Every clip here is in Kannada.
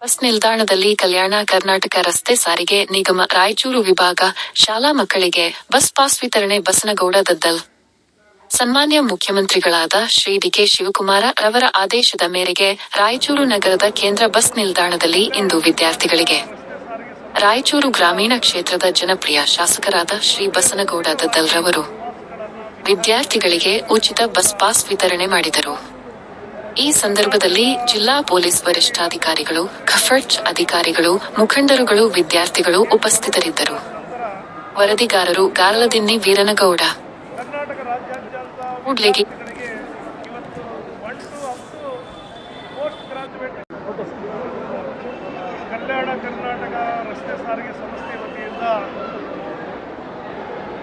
ಬಸ್ ನಿಲ್ದಾಣದಲ್ಲಿ ಕಲ್ಯಾಣ ಕರ್ನಾಟಕ ರಸ್ತೆ ಸಾರಿಗೆ ನಿಗಮ ರಾಯಚೂರು ವಿಭಾಗ ಶಾಲಾ ಮಕ್ಕಳಿಗೆ ಬಸ್ ಪಾಸ್ ವಿತರಣೆ ಬಸನಗೌಡ ದದ್ದಲ್. ಸನ್ಮಾನ್ಯ ಮುಖ್ಯಮಂತ್ರಿಗಳಾದ ಶ್ರೀ ಡಿ.ಕೆ. ಶಿವಕುಮಾರ ರವರ ಆದೇಶದ ಮೇರೆಗೆ ರಾಯಚೂರು ನಗರದ ಕೇಂದ್ರ ಬಸ್ ನಿಲ್ದಾಣದಲ್ಲಿ ಇಂದು ವಿದ್ಯಾರ್ಥಿಗಳಿಗೆ ರಾಯಚೂರು ಗ್ರಾಮೀಣ ಕ್ಷೇತ್ರದ ಜನಪ್ರಿಯ ಶಾಸಕರಾದ ಶ್ರೀ ಬಸನಗೌಡ ದದ್ದಲ್ ರವರು ವಿದ್ಯಾರ್ಥಿಗಳಿಗೆ ಉಚಿತ ಬಸ್ ಪಾಸ್ ವಿತರಣೆ ಮಾಡಿದರು. ಈ ಸಂದರ್ಭದಲ್ಲಿ ಜಿಲ್ಲಾ ಪೊಲೀಸ್ ವರಿಷ್ಠಾಧಿಕಾರಿಗಳು, ಖಫರ್ಚ್ ಅಧಿಕಾರಿಗಳು, ಮುಖಂಡರುಗಳು, ವಿದ್ಯಾರ್ಥಿಗಳು ಉಪಸ್ಥಿತರಿದ್ದರು. ವರದಿಗಾರರು ಗಾರ್ಲದಿನ್ನಿ ವೀರನಗೌಡ. ಕೂಡ್ಲಿಗಿ ಕಲ್ಯಾಣ ಕರ್ನಾಟಕ ರಸ್ತೆ ಸಾರಿಗೆ ಸಂಸ್ಥೆ ವತಿಯಿಂದ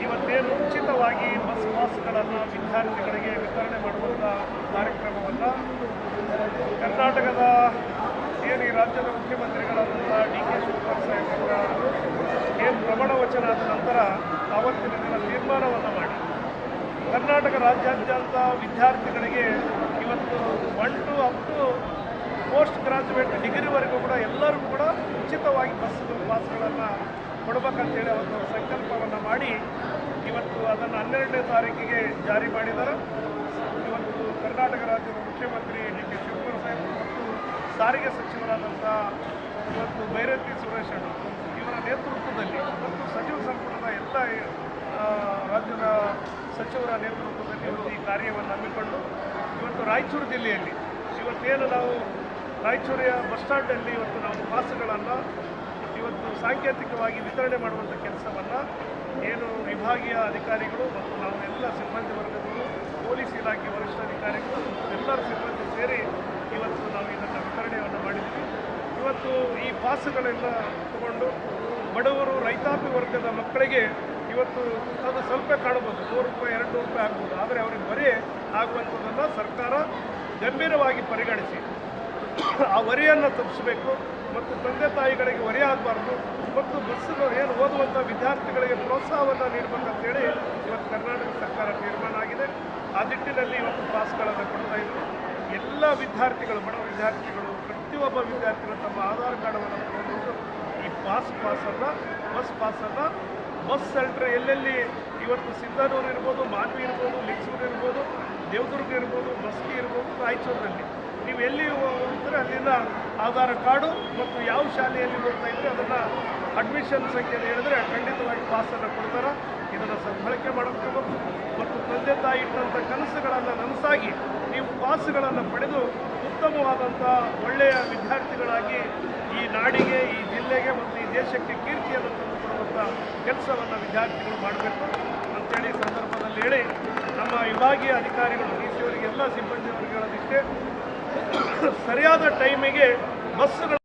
ಇವತ್ತೇನು ಉಚಿತವಾಗಿ ಬಸ್ ಪಾಸ್ಗಳನ್ನು ವಿದ್ಯಾರ್ಥಿಗಳಿಗೆ ವಿತರಣೆ ಮಾಡುವಂಥ ಕಾರ್ಯಕ್ರಮವನ್ನು ಕರ್ನಾಟಕದ ಏನು ಈ ರಾಜ್ಯದ ಮುಖ್ಯಮಂತ್ರಿಗಳಾದಂಥ ಡಿ.ಕೆ. ಶಿವಕುಮಾರ್ ಸಾಹೇಬರ ಏನು ಪ್ರಮಾಣ ವಚನ ಆದ ನಂತರ ಆವತ್ತಿನ ದಿನ ತೀರ್ಮಾನವನ್ನು ಮಾಡಿ ಕರ್ನಾಟಕ ರಾಜ್ಯಾದ್ಯಂತ ವಿದ್ಯಾರ್ಥಿಗಳಿಗೆ ಇವತ್ತು 1 to up to post graduate ಡಿಗ್ರಿವರೆಗೂ ಕೂಡ ಎಲ್ಲರಿಗೂ ಕೂಡ ಉಚಿತವಾಗಿ ಬಸ್ ಪಾಸ್ಗಳನ್ನು ಕೊಡಬೇಕಂತೇಳಿ ಅವತ್ತು ಸಂಕಲ್ಪವನ್ನು ಮಾಡಿ ಇವತ್ತು ಅದನ್ನು 12ನೇ ತಾರೀಕಿಗೆ ಜಾರಿ ಮಾಡಿದ್ದಾರೆ. ಇವತ್ತು ಕರ್ನಾಟಕ ರಾಜ್ಯದ ಮುಖ್ಯಮಂತ್ರಿ ಡಿ.ಕೆ. ಶಿವಕುಮಾರ್ ಸಾಹೇಬರು ಮತ್ತು ಸಾರಿಗೆ ಸಚಿವರಾದಂಥ ಇವತ್ತು ಬೈರತಿ ಸುರೇಶ್ ಇವರ ನೇತೃತ್ವದಲ್ಲಿ ಮತ್ತು ಸಚಿವ ಸಂಪುಟದ ಎಲ್ಲ ರಾಜ್ಯದ ಸಚಿವರ ನೇತೃತ್ವದಲ್ಲಿ ಇವತ್ತು ಈ ಕಾರ್ಯವನ್ನು ಹಮ್ಮಿಕೊಂಡು ಇವತ್ತು ರಾಯಚೂರು ಜಿಲ್ಲೆಯಲ್ಲಿ ಇವತ್ತೇನು ನಾವು ರಾಯಚೂರಿನ ಬಸ್ ಸ್ಟ್ಯಾಂಡಲ್ಲಿ ಇವತ್ತು ನಾವು ಪಾಸ್ಗಳನ್ನು ಇವತ್ತು ಸಾಂಕೇತಿಕವಾಗಿ ವಿತರಣೆ ಮಾಡುವಂಥ ಕೆಲಸವನ್ನು ಏನು ವಿಭಾಗೀಯ ಅಧಿಕಾರಿಗಳು ಮತ್ತು ನಾವು ಎಲ್ಲ ಸಿಬ್ಬಂದಿ ವರ್ಗದವರು, ಪೊಲೀಸ್ ಇಲಾಖೆ ವರಿಷ್ಠಾಧಿಕಾರಿಗಳು ಎಲ್ಲರ ಸಿಬ್ಬಂದಿ ಸೇರಿ ಇವತ್ತು ನಾವು ಇದನ್ನು ವಿತರಣೆಯನ್ನು ಮಾಡಿದ್ವಿ. ಇವತ್ತು ಈ ಪಾಸ್ಗಳೆಲ್ಲ ತಗೊಂಡು ಬಡವರು, ರೈತಾಪಿ ವರ್ಗದ ಮಕ್ಕಳಿಗೆ ಇವತ್ತು ಅದು ಸ್ವಲ್ಪ ಕಾಣಬಹುದು, 100 ರೂಪಾಯಿ 200 ರೂಪಾಯಿ ಆಗ್ಬೋದು, ಆದರೆ ಅವರಿಗೆ ಬರೀ ಆಗುವಂಥದ್ದನ್ನು ಸರ್ಕಾರ ಗಂಭೀರವಾಗಿ ಪರಿಗಣಿಸಿ ಆ ಹೊರೆಯನ್ನು ತಪ್ಪಿಸಬೇಕು ಮತ್ತು ತಂದೆ ತಾಯಿಗಳಿಗೆ ಹೊರೆ ಆಗಬಾರ್ದು ಮತ್ತು ಬಸ್ಸನ್ನು ಏನು ಓದುವಂಥ ವಿದ್ಯಾರ್ಥಿಗಳಿಗೆ ಪ್ರೋತ್ಸಾಹವನ್ನು ನೀಡಬೇಕಂತೇಳಿ ಇವತ್ತು ಕರ್ನಾಟಕ ಸರ್ಕಾರ ತೀರ್ಮಾನ ಆಗಿದೆ. ಆ ನಿಟ್ಟಿನಲ್ಲಿ ಇವತ್ತು ಪಾಸ್ಗಳನ್ನು ಕೊಡ್ತಾ ಇದ್ರು. ಎಲ್ಲ ವಿದ್ಯಾರ್ಥಿಗಳು, ಬಡ ವಿದ್ಯಾರ್ಥಿಗಳು, ಪ್ರತಿಯೊಬ್ಬ ವಿದ್ಯಾರ್ಥಿಗಳು ತಮ್ಮ ಆಧಾರ್ ಕಾರ್ಡನ್ನು ತಗೊಂಡು ಈ ಬಸ್ ಪಾಸನ್ನು ಬಸ್ ಸೆಂಟ್ರ್ ಎಲ್ಲೆಲ್ಲಿ ಇವತ್ತು ಸಿಂಧನೂರು ಇರ್ಬೋದು, ಮಾನ್ವಿ ಇರ್ಬೋದು, ಲಿಂಗಸೂರು ಇರ್ಬೋದು, ದೇವದುರ್ಗ ಇರ್ಬೋದು, ಮಸ್ಕಿ ಇರ್ಬೋದು, ರಾಯಚೂರಿನಲ್ಲಿ ನೀವು ಎಲ್ಲಿ ಹೋಗ್ತಾರೆ ಅಲ್ಲಿಂದ ಆಧಾರ್ ಕಾರ್ಡು ಮತ್ತು ಯಾವ ಶಾಲೆಯಲ್ಲಿ ಹೋಗ್ತಾ ಇದ್ದರೆ ಅದನ್ನು ಅಡ್ಮಿಷನ್ ಸಂಖ್ಯೆ ಹೇಳಿದ್ರೆ ಖಂಡಿತವಾಗಿ ಪಾಸನ್ನು ಕೊಡ್ತಾರೆ. ಇದನ್ನು ಸದ್ಬಳಕೆ ಮಾಡ್ಕೋಬೇಕು ಮತ್ತು ತಂದೆ ತಾಯಿ ಇಟ್ಟಂಥ ಕನಸುಗಳನ್ನು ನನಸಾಗಿ ನೀವು ಪಾಸ್ಗಳನ್ನು ಪಡೆದು ಉತ್ತಮವಾದಂಥ ಒಳ್ಳೆಯ ವಿದ್ಯಾರ್ಥಿಗಳಾಗಿ ಈ ನಾಡಿಗೆ, ಈ ಜಿಲ್ಲೆಗೆ ಮತ್ತು ಈ ದೇಶಕ್ಕೆ ಕೀರ್ತಿಯನ್ನು ತಂದುಕೊಡುವಂಥ ಕೆಲಸವನ್ನು ವಿದ್ಯಾರ್ಥಿಗಳು ಮಾಡಬೇಕು ಅಂತೇಳಿ ಸಂದರ್ಭದಲ್ಲಿ ಹೇಳಿ ನಮ್ಮ ವಿಭಾಗೀಯ ಅಧಿಕಾರಿಗಳು ಡಿ.ಸಿ ಅವರಿಗೆ ಎಲ್ಲ ಸಿಬ್ಬಂದಿ ವರ್ಗಗಳದಿಷ್ಟೇ ಸರಿಯಾದ ಟೈಮಿಗೆ ಬಸ್ಸುಗಳು